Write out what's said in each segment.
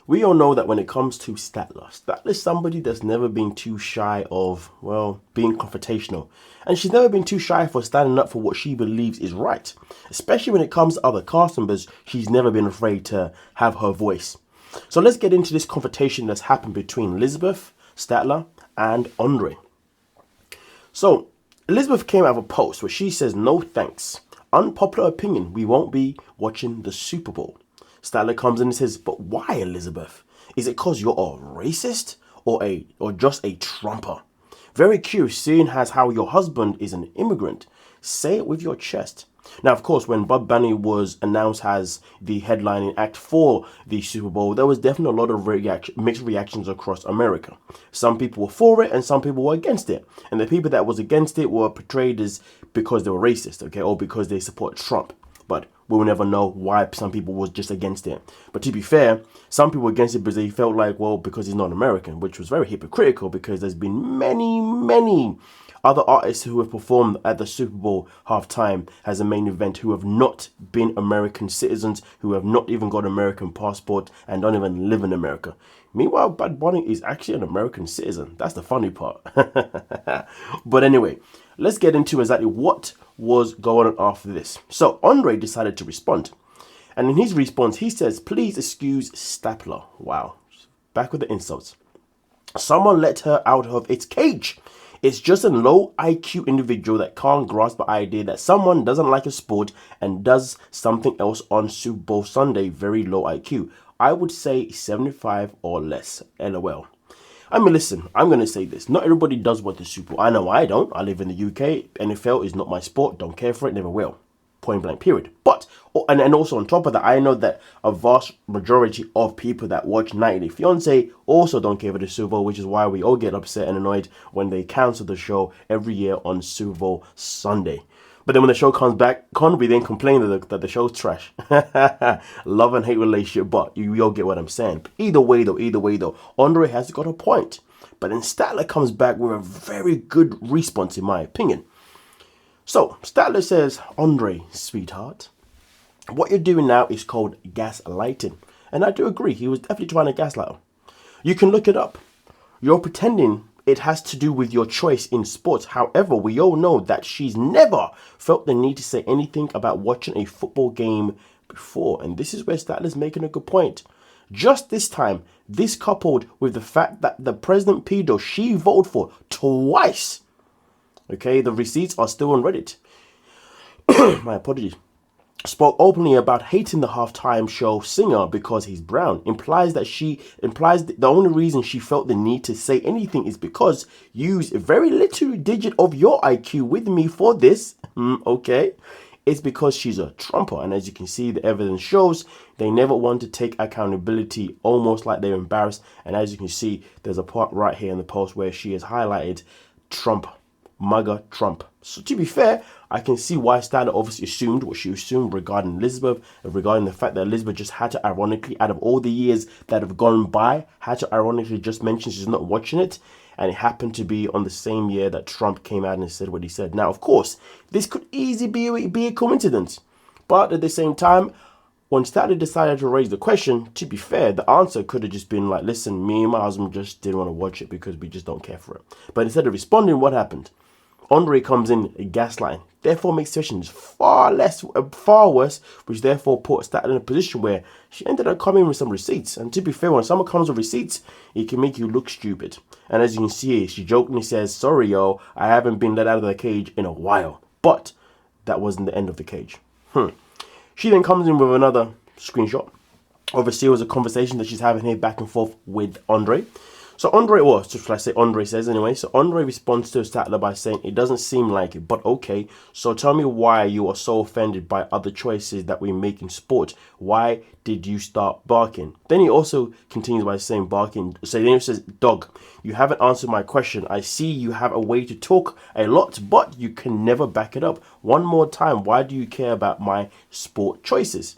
We all know that when it comes to Statler's somebody that's never been too shy of, well, being confrontational. And she's never been too shy for standing up for what she believes is right. Especially when it comes to other cast members, she's never been afraid to have her voice. So let's get into this confrontation that's happened between Elizabeth, Statler, and Andrei. So, Elizabeth came out of a post where she says, "No thanks. Unpopular opinion, we won't be watching the Super Bowl." Statler comes in and says, "But why, Elizabeth? Is it because you're a racist or just a Trumper? Very curious, seeing as how your husband is an immigrant. Say it with your chest." Now, of course, when Bob Bunny was announced as the headlining act for the Super Bowl, there was definitely a lot of mixed reactions across America. Some people were for it and some people were against it. And the people that was against it were portrayed as because they were racist, okay, or because they support Trump. But we will never know why some people was just against it. But to be fair, some people were against it because they felt like, well, because he's not American, which was very hypocritical because there's been many other artists who have performed at the Super Bowl halftime as a main event who have not been American citizens, who have not even got American passport and don't even live in America. Meanwhile, Bad Bunny is actually an American citizen. That's the funny part. But anyway, let's get into exactly what was going on after this. So Andrei decided to respond. And in his response, he says, "Please excuse Statler." Wow. Back with the insults. "Someone let her out of its cage. It's just a low IQ individual that can't grasp the idea that someone doesn't like a sport and does something else on Super Bowl Sunday. Very low IQ. I would say 75 or less. LOL. I mean, listen, I'm going to say this. Not everybody does want the Super Bowl. I know I don't. I live in the UK. NFL is not my sport. Don't care for it. Never will. Point blank, period. But, and also on top of that, I know that a vast majority of people that watch 90 Day Fiance also don't care for the Super Bowl, which is why we all get upset and annoyed when they cancel the show every year on Super Bowl Sunday. But then when the show comes back, we then complain that the show's trash. Love and hate relationship, but you all get what I'm saying. Either way though, Andrei has got a point. But then Statler comes back with a very good response, in my opinion. So, Statler says, "Andrei, sweetheart, what you're doing now is called gaslighting." And I do agree, he was definitely trying to gaslight her. "You can look it up. You're pretending it has to do with your choice in sports. However, we all know that she's never felt the need to say anything about watching a football game before." And this is where Statler's making a good point. Just this time, this coupled with the fact that the President pedo she voted for twice, okay, the receipts are still on Reddit. My apologies. Spoke openly about hating the halftime show singer because he's brown. Implies the only reason she felt the need to say anything is because use a very little digit of your IQ with me for this. Okay. It's because she's a Trumper. And as you can see, the evidence shows they never want to take accountability, almost like they're embarrassed. And as you can see, there's a part right here in the post where she has highlighted Trump. MAGA Trump. So to be fair, I can see why Statler obviously assumed what she assumed regarding Elizabeth, regarding the fact that Elizabeth just had to ironically, out of all the years that have gone by, had to ironically just mention she's not watching it. And it happened to be on the same year that Trump came out and said what he said. Now, of course, this could easily be a coincidence. But at the same time, when Statler decided to raise the question, to be fair, the answer could have just been like, "Listen, me and my husband just didn't want to watch it because we just don't care for it." But instead of responding, what happened? Andrei comes in gaslighting, therefore makes situations far worse, which therefore put Statler in a position where she ended up coming with some receipts. And to be fair, when someone comes with receipts, it can make you look stupid. And as you can see here, she jokingly says, "Sorry, yo, I haven't been let out of the cage in a while." But that wasn't the end of the cage. She then comes in with another screenshot of a series of conversations that she's having here back and forth with Andrei. So Andrei, or should I say Andrei says anyway, so Andrei responds to Statler by saying, "It doesn't seem like it, but okay. So tell me why you are so offended by other choices that we make in sport. Why did you start barking?" Then he also continues by saying barking. So then he says, "Dog, you haven't answered my question. I see you have a way to talk a lot, but you can never back it up. One more time, why do you care about my sport choices?"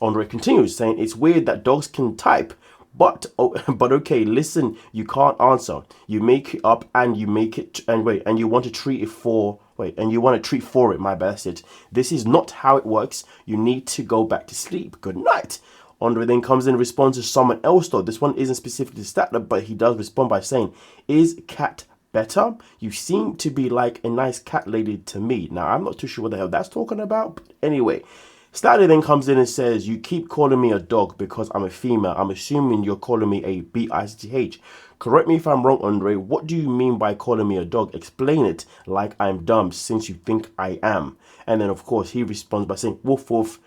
Andrei continues saying, "It's weird that dogs can type. But okay, listen, you can't answer. You make it up and you make it, and you want to treat for it. My bad, that's it. This is not how it works. You need to go back to sleep. Good night." Andrei then comes in and responds to someone else though. This one isn't specifically Statler, but he does respond by saying, "Is cat better? You seem to be like a nice cat lady to me." Now, I'm not too sure what the hell that's talking about, but anyway. Statler then comes in and says, "You keep calling me a dog because I'm a female. I'm assuming you're calling me a bitch. Correct me if I'm wrong, Andrei. What do you mean by calling me a dog? Explain it like I'm dumb since you think I am." And then, of course, he responds by saying, "Woof woof.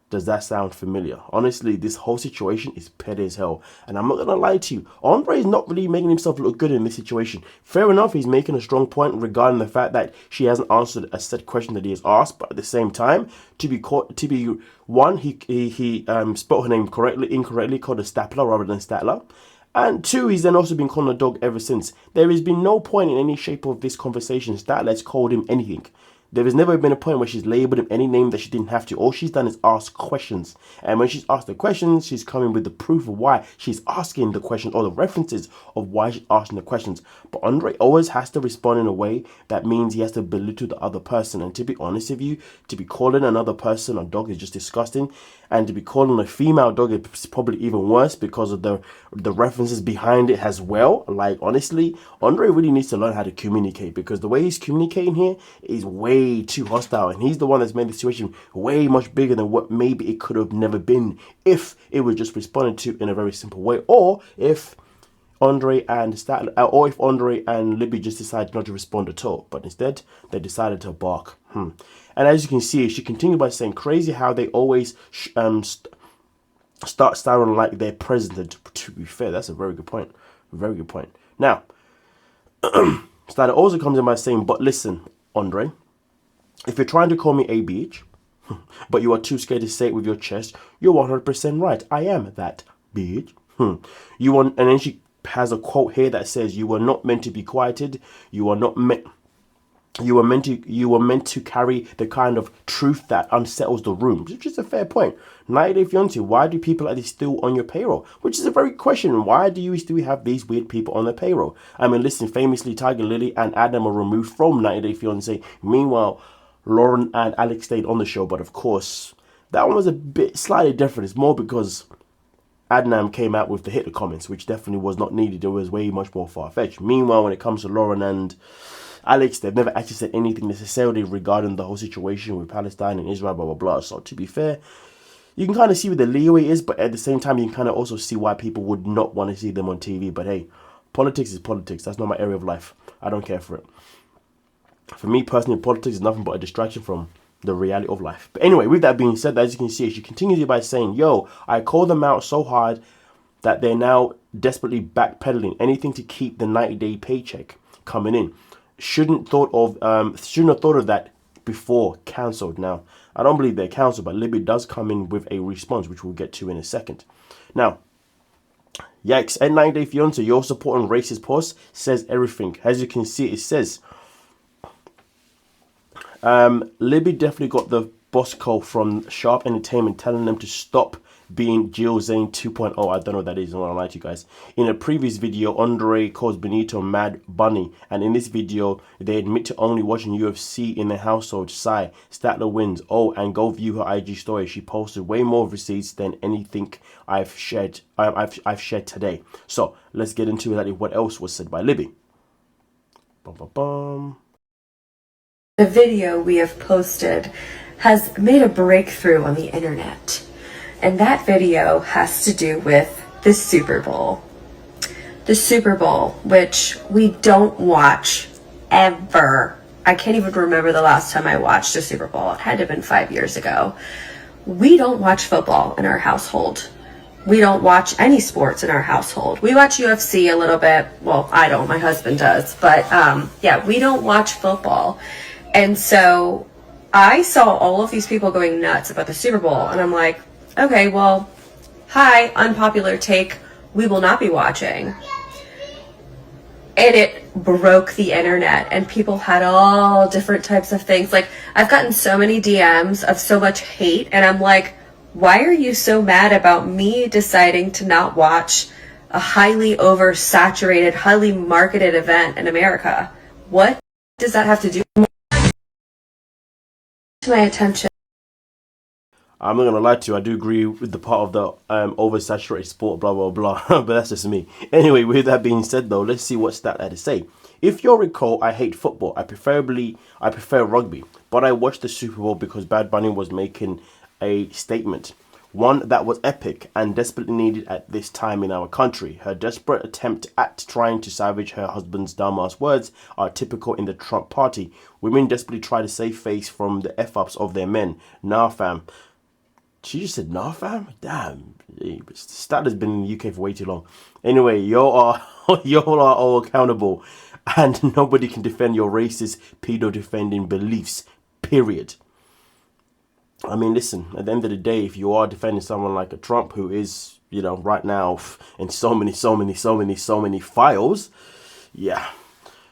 Does that sound familiar?" Honestly, this whole situation is petty as hell. And I'm not going to lie to you. Andrei is not really making himself look good in this situation. Fair enough, he's making a strong point regarding the fact that she hasn't answered a set question that he has asked. But at the same time, he spelled her name incorrectly, called her Statler rather than Statler. And two, he's then also been calling a dog ever since. There has been no point in any shape of this conversation Statler's called him anything. There has never been a point where she's labeled him any name that she didn't have to. All she's done is ask questions. And when she's asked the questions, she's coming with the proof of why she's asking the questions or the references of why she's asking the questions. But Andrei always has to respond in a way that means he has to belittle the other person. And to be honest with you, to be calling another person a dog is just disgusting. And to be calling a female dog is probably even worse because of the references behind it as well. Like, honestly, Andrei really needs to learn how to communicate, because the way he's communicating here is way too hostile. And he's the one that's made the situation way much bigger than what maybe it could have never been if it was just responded to in a very simple way. Or if Andrei and Libby just decided not to respond at all, but instead they decided to bark. And as you can see, she continued by saying, "Crazy how they always start sounding like they're president." To be fair, that's a very good point. Very good point. Now, Statler also comes in by saying, "But listen, Andrei, if you're trying to call me a bitch, but you are too scared to say it with your chest, you're 100% right. I am that bitch. You want," and then she has a quote here that says, "You were not meant to be quieted. You were meant to carry the kind of truth that unsettles the room," which is a fair point. 90 Day Fiance, why do people like this still on your payroll? Which is a very good question. Why do you still have these weird people on the payroll? I mean, listen, famously, Tiger Lily and Adam are removed from 90 Day Fiance. Meanwhile, Lauren and Alex stayed on the show, but of course, that one was a bit slightly different. It's more because Adnan came out with the Hitler comments, which definitely was not needed. It was way much more far-fetched. Meanwhile, when it comes to Lauren and Alex, they've never actually said anything necessarily regarding the whole situation with Palestine and Israel, blah, blah, blah. So to be fair, you can kind of see where the leeway is, but at the same time, you can kind of also see why people would not want to see them on TV. But hey, politics is politics. That's not my area of life. I don't care for it. For me personally, politics is nothing but a distraction from the reality of life. But anyway, with that being said, as you can see, she continues by saying, "Yo, I called them out so hard that they're now desperately backpedaling. Anything to keep the 90-day paycheck coming in. Shouldn't have thought of that before. Cancelled." Now, I don't believe they're cancelled, but Libby does come in with a response, which we'll get to in a second. Now, yikes, at 90 Day Fiance, you're supporting racist posts, says everything. As you can see, it says, Libby definitely got the boss call from Sharp Entertainment telling them to stop being Jill Zane 2.0. I don't know what that is, I'm not gonna lie to you guys. In a previous video, Andrei calls Benito Mad Bunny, and in this video, they admit to only watching UFC in their household. Sigh, Statler wins. Oh, and go view her IG story. She posted way more receipts than anything I've shared today. So let's get into exactly what else was said by Libby. The video we have posted has made a breakthrough on the internet. And that video has to do with the Super Bowl. The Super Bowl, which we don't watch ever. I can't even remember the last time I watched a Super Bowl. It had to have been 5 years ago. We don't watch football in our household. We don't watch any sports in our household. We watch UFC a little bit. Well, I don't. My husband does. But yeah, we don't watch football. And so I saw all of these people going nuts about the Super Bowl. And I'm like, okay, well, hi, unpopular take, we will not be watching. And it broke the internet, and people had all different types of things. Like, I've gotten so many DMs of so much hate, and I'm like, why are you so mad about me deciding to not watch a highly oversaturated, highly marketed event in America? What does that have to do with my attention? I'm not gonna lie to you, I do agree with the part of the oversaturated sport, blah blah blah. But that's just me. Anyway, with that being said though, let's see what Statler had to say. If you'll recall, I hate football. I prefer rugby. But I watched the Super Bowl because Bad Bunny was making a statement. One that was epic and desperately needed at this time in our country. Her desperate attempt at trying to salvage her husband's dumbass words are typical in the Trump party. Women desperately try to save face from the F-ups of their men. Nah, fam. She just said, nah, fam? Damn. Statler's been in the UK for way too long. Anyway, y'all are all accountable. And nobody can defend your racist, pedo-defending beliefs. Period. I mean, listen, at the end of the day, if you are defending someone like a Trump who is, you know, right now in so many files, yeah.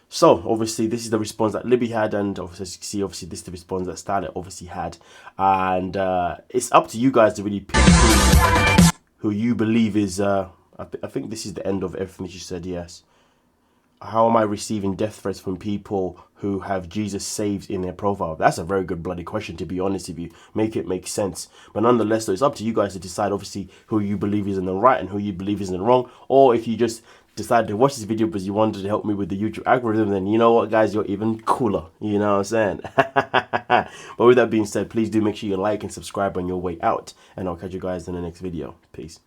So, obviously, this is the response that Libby had, and obviously, as you can see, obviously, this is the response that Statler obviously had. And it's up to you guys to really pick who you believe is, I think this is the end of everything that you said, yes. How am I receiving death threats from people who have Jesus saved in their profile? That's a very good bloody question, to be honest with you. Make it make sense. But nonetheless, though, it's up to you guys to decide, obviously, who you believe is in the right and who you believe is in the wrong. Or if you just decided to watch this video because you wanted to help me with the YouTube algorithm, then you know what, guys, you're even cooler. You know what I'm saying? But with that being said, please do make sure you like and subscribe on your way out. And I'll catch you guys in the next video. Peace.